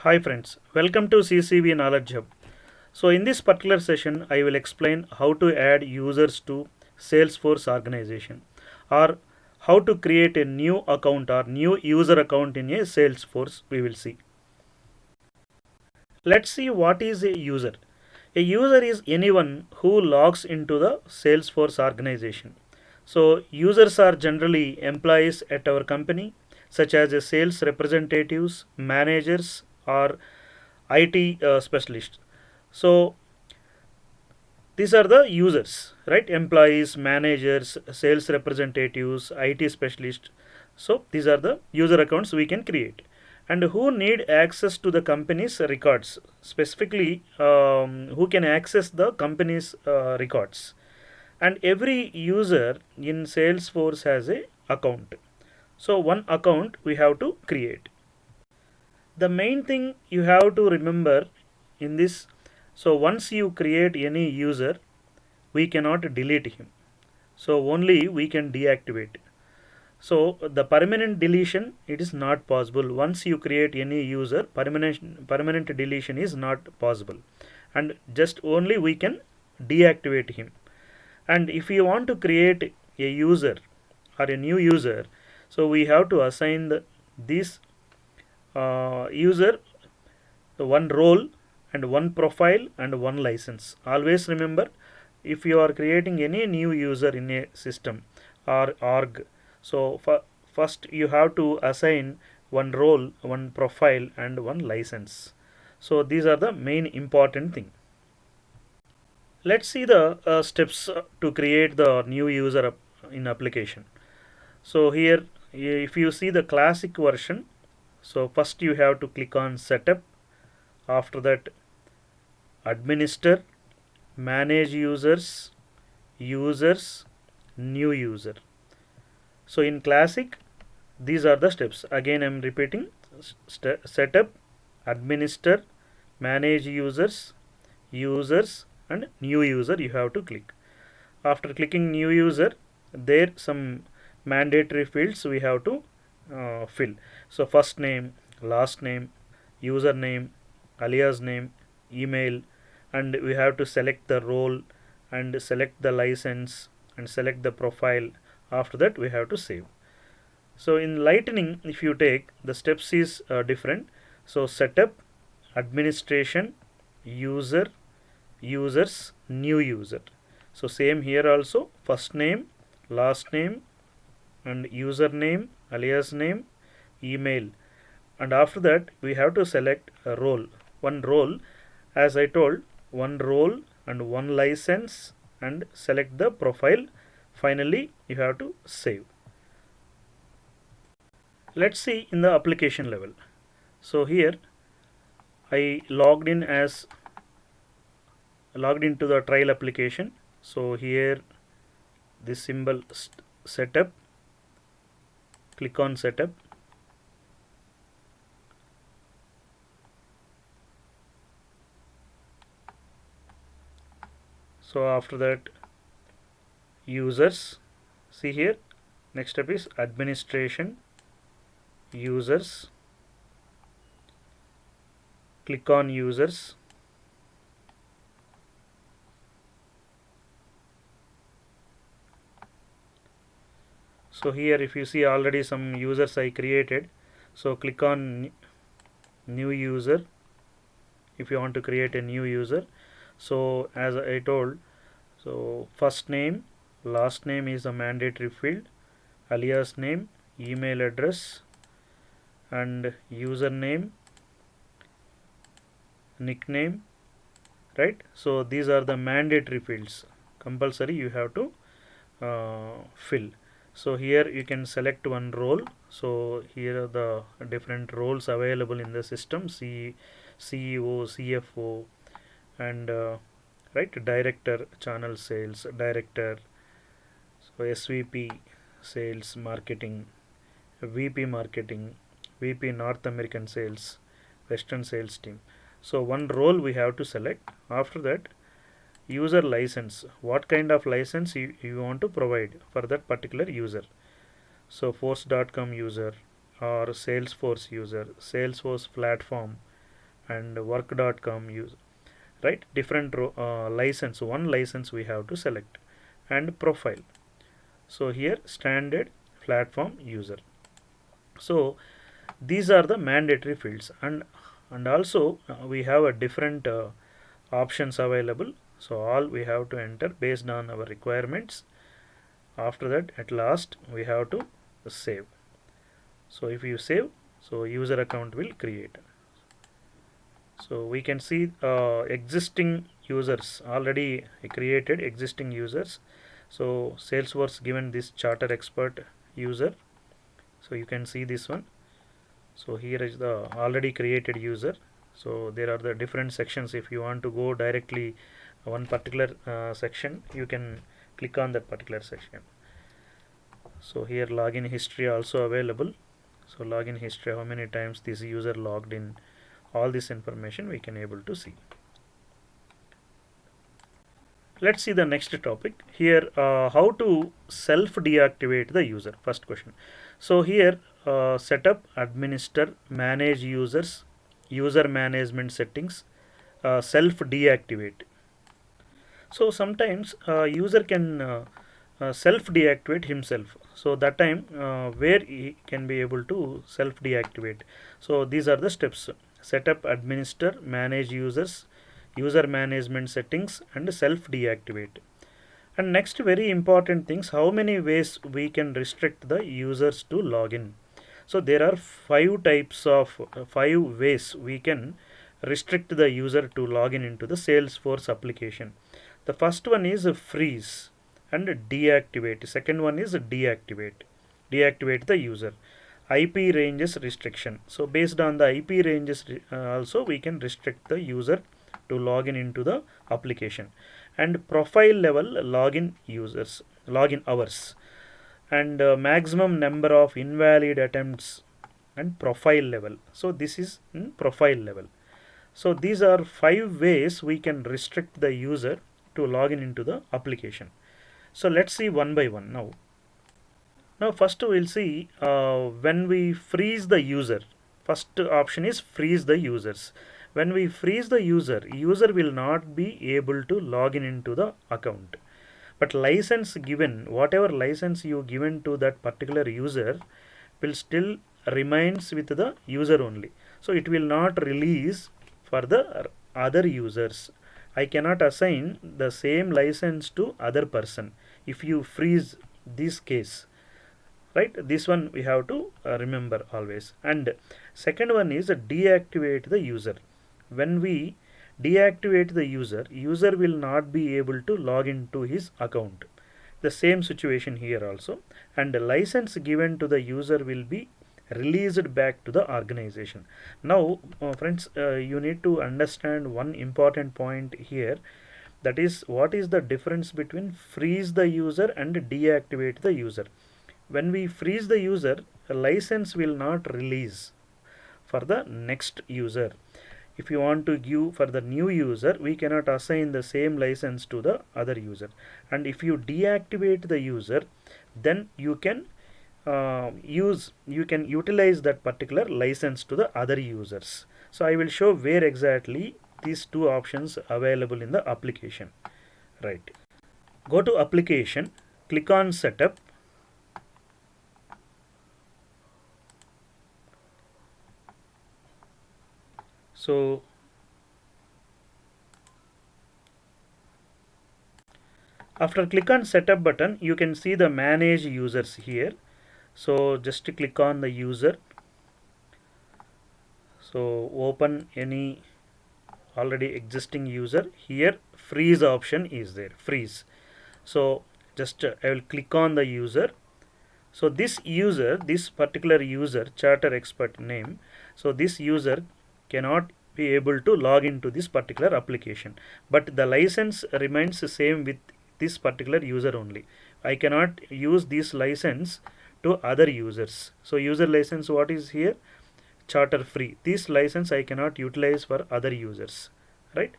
Hi friends, welcome to CCV Knowledge Hub. So in this particular session, I will explain how to add users to Salesforce organization or how to create a new account or new user account in a Salesforce. We will see. Let's see what is a user. A user is anyone who logs into the Salesforce organization. So users are generally employees at our company, such as a sales representatives, managers, or IT specialists. So these are the users, right? Employees, managers, sales representatives, IT specialists. So these are the user accounts we can create. And who need access to the company's records, specifically who can access the company's records. And every user in Salesforce has a account. So one account we have to create. The main thing you have to remember in this, so once you create any user, we cannot delete him, so only we can deactivate. So the permanent deletion, it is not possible. Once you create any user, permanent deletion is not possible, and just only we can deactivate him. And if you want to create a user or a new user, so we have to assign this user one role and one profile and one license. Always remember, if you are creating any new user in a system or org, so first you have to assign one role, one profile, and one license. So these are the main important thing. Let's see the steps to create the new user in application. So here, if you see the classic version, so first you have to click on setup. After that, administer, manage users, users, new user. So in classic, these are the steps. Again, I am repeating: setup, administer, manage users, users, and new user. You have to click. After clicking new user, there some mandatory fields we have to fill. So first name, last name, username, alias name, email, and we have to select the role and select the license and select the profile. After that, we have to save. So in Lightning, if you take, the steps is different. So setup, administration, user, users, new user. So same here also: first name, last name, and username, alias name, email. And after that, we have to select a role, one role, as I told, one role and one license, and select the profile. Finally, you have to save. Let's see in the application level. So here I logged into the trial application. So here this symbol setup, click on setup. So after that, users, see here, next step is administration, users, click on users. So here, if you see, already some users I created. So click on new user if you want to create a new user. So as I told, so first name, last name is a mandatory field, alias name, email address, and username, nickname, right? So these are the mandatory fields, compulsory you have to fill. So here you can select one role. So here are the different roles available in the system: CEO, CFO, and right, director, channel sales director, so SVP sales marketing, VP marketing, VP North American sales, Western sales team. So one role we have to select. After that, user license, what kind of license you want to provide for that particular user. So force.com user or Salesforce user, Salesforce platform, and work.com use, right? Different license, one license we have to select, and profile. So here standard platform user. So these are the mandatory fields, and also we have a different options available. So all we have to enter based on our requirements. After that, at last we have to save. So if you save, so user account will create. So we can see existing users already created, existing users. So Salesforce given this charter expert user, so you can see this one. So here is the already created user. So there are the different sections. If you want to go directly one particular section, you can click on that particular section. So here login history also available. So login history, how many times this user logged in, all this information we can able to see. Let's see the next topic here, how to self deactivate the user. First question. So here setup, administer, manage users, user management settings, self deactivate. So sometimes user can self deactivate himself. So that time where he can be able to self deactivate. So these are the steps: setup, administer, manage users, user management settings, and self deactivate. And next, very important things, how many ways we can restrict the users to login. So there are five ways we can restrict the user to login into the Salesforce application. The first one is freeze and deactivate. Second one is deactivate the user. IP ranges restriction. So based on the IP ranges also we can restrict the user to login into the application. And profile level login hours, and maximum number of invalid attempts, and profile level. So this is in profile level. So these are five ways we can restrict the user to login into the application. So let's see one by one now. Now first we'll see when we freeze the user. First option is freeze the users. When we freeze the user will not be able to log in into the account. But license given, whatever license you given to that particular user will still remains with the user only. So it will not release for the other users. I cannot assign the same license to other person if you freeze this case, right? This one we have to remember always. And second one is deactivate the user. When we deactivate the user will not be able to log into his account. The same situation here also. And the license given to the user will be released back to the organization. Now friends, you need to understand one important point here, that is what is the difference between freeze the user and deactivate the user. When we freeze the user, a license will not release for the next user. If you want to give for the new user, we cannot assign the same license to the other user. And if you deactivate the user, then you can utilize that particular license to the other users. So I will show where exactly these two options available in the application. Right. Go to application, click on setup. So after click on setup button, you can see the manage users here. So just to click on the user. So open any already existing user. Here freeze option is there, freeze. So just I will click on the user. So this particular user, charter expert name, so this user cannot be able to log into this particular application, but the license remains the same with this particular user only. I cannot use this license to other users. So user license, what is here? Charter free. This license I cannot utilize for other users, right?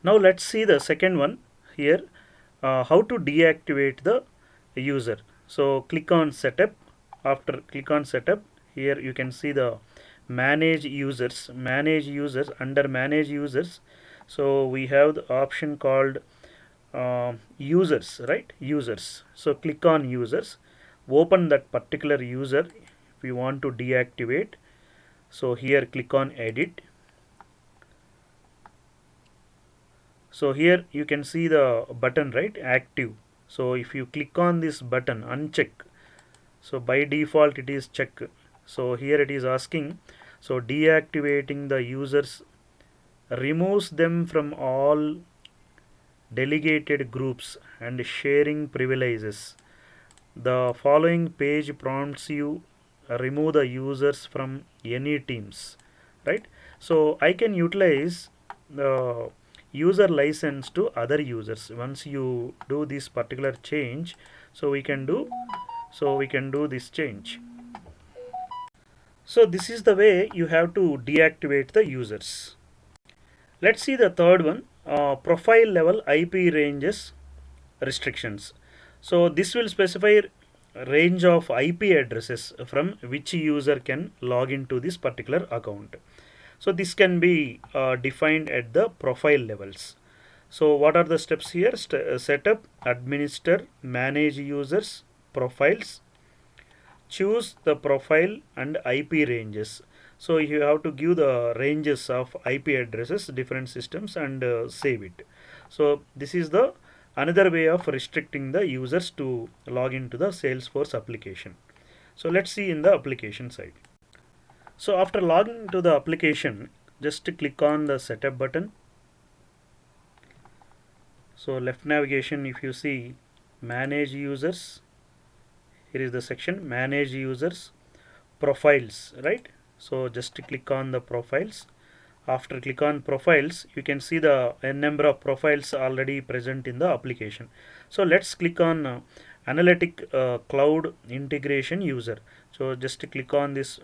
Now let's see the second one here, how to deactivate the user. So click on setup. After click on setup, here you can see the manage users. Under manage users, so we have the option called users, right? Users. So click on users, open that particular user if you want to deactivate. So here click on edit. So here you can see the button, right? Active. So if you click on this button, uncheck. So by default it is check. So here it is asking, so deactivating the users removes them from all delegated groups and sharing privileges. The following page prompts you remove the users from any teams, right? So I can utilize the user license to other users. Once you do this particular change, so we can do this change. So this is the way you have to deactivate the users. Let's see the third one, profile level IP ranges restrictions. So this will specify range of IP addresses from which user can log into this particular account. So this can be defined at the profile levels. So what are the steps here? Set up, administer, manage users, profiles, choose the profile and IP ranges. So you have to give the ranges of IP addresses, different systems, and save it. So this is the another way of restricting the users to log into the Salesforce application. So let's see in the application side. So after logging to the application, just click on the setup button. So left navigation, if you see manage users, here is the section manage users, profiles, right? So just click on the profiles. After click on profiles, you can see the n number of profiles already present in the application. So let's click on analytic cloud integration user. So just click on this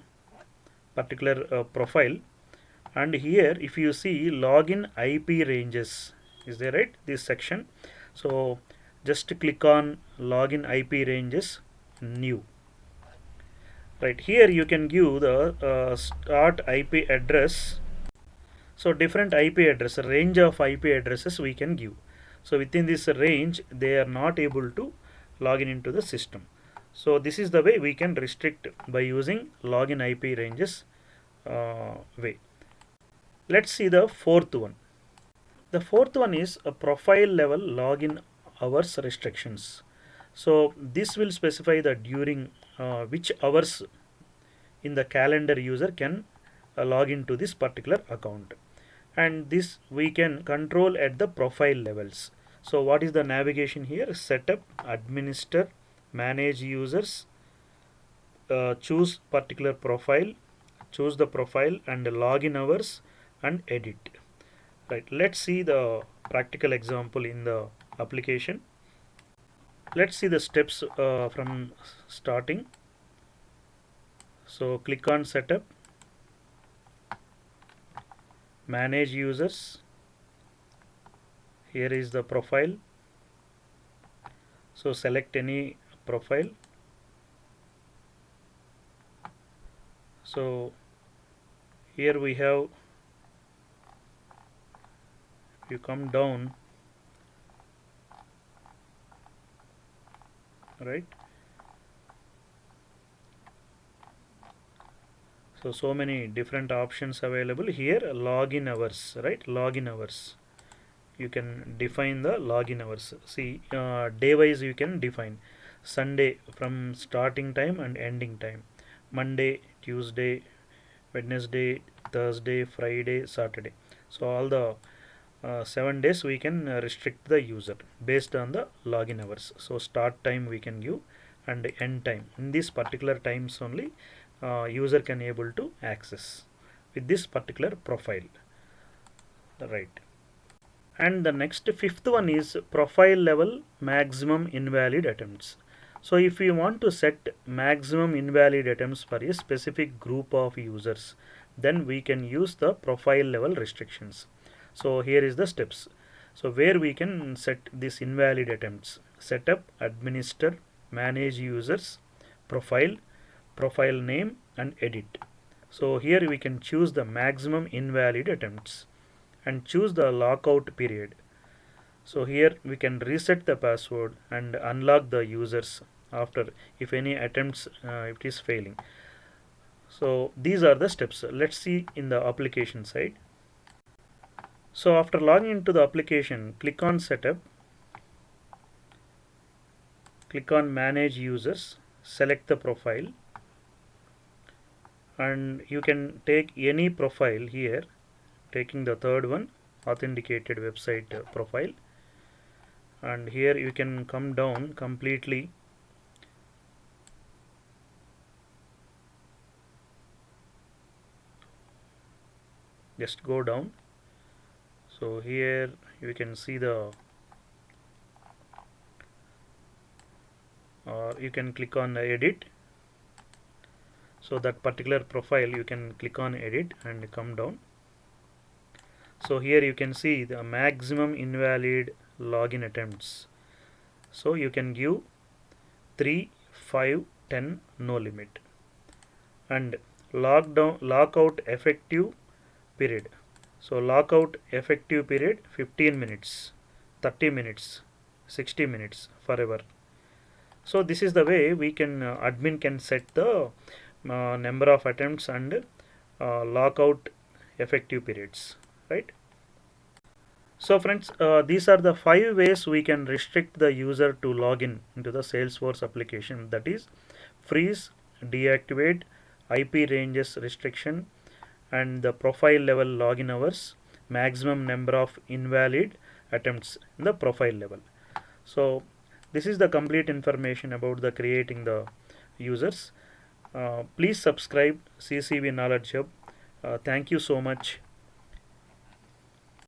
particular profile, and here if you see login IP ranges is there, right? This section. So just click on login IP ranges, new. Right here you can give the start IP address. So different IP address, range of IP addresses we can give. So within this range they are not able to log in into the system. So this is the way we can restrict by using login IP ranges way. Let's see the fourth one. The fourth one is a profile level login hours restrictions. So this will specify that during which hours in the calendar user can log into this particular account, and this we can control at the profile levels. So what is the navigation here? Setup, administer, manage users, choose particular profile, choose the profile and login hours and edit. Right, let's see the practical example in the application. Let's see the steps from starting. So click on setup, manage users, here is the profile. So select any profile. So here we have, if you come down, right? So many different options available here. Login hours, right? Login hours. You can define the login hours. See, day wise you can define Sunday from starting time and ending time, Monday, Tuesday, Wednesday, Thursday, Friday, Saturday. So all the 7 days we can restrict the user based on the login hours. So start time we can give and end time. In these particular times only user can able to access with this particular profile, right? And the next fifth one is profile level maximum invalid attempts. So if we want to set maximum invalid attempts for a specific group of users, then we can use the profile level restrictions. So here is the steps. So where we can set this invalid attempts: setup, administer, manage users, profile, profile name and edit. So here we can choose the maximum invalid attempts and choose the lockout period. So here we can reset the password and unlock the users after if any attempts if it is failing. So these are the steps. Let's see in the application side. So after logging into the application, click on setup, click on manage users, select the profile, and you can take any profile here, taking the third one, authenticated website profile, and here you can come down completely. Just go down. So here you can see the you can click on edit. So that particular profile you can click on edit and come down. So here you can see the maximum invalid login attempts. So you can give 3, 5, 10, no limit. And lockout effective period. So lockout effective period 15 minutes, 30 minutes, 60 minutes, forever. So this is the way we can admin can set the number of attempts and lockout effective periods, right? So friends, these are the 5 ways we can restrict the user to login into the Salesforce application. That is freeze, deactivate, IP ranges restriction, and the profile level login hours, maximum number of invalid attempts in the profile level. So this is the complete information about the creating the users. Please subscribe CCV Knowledge Hub. Thank you so much.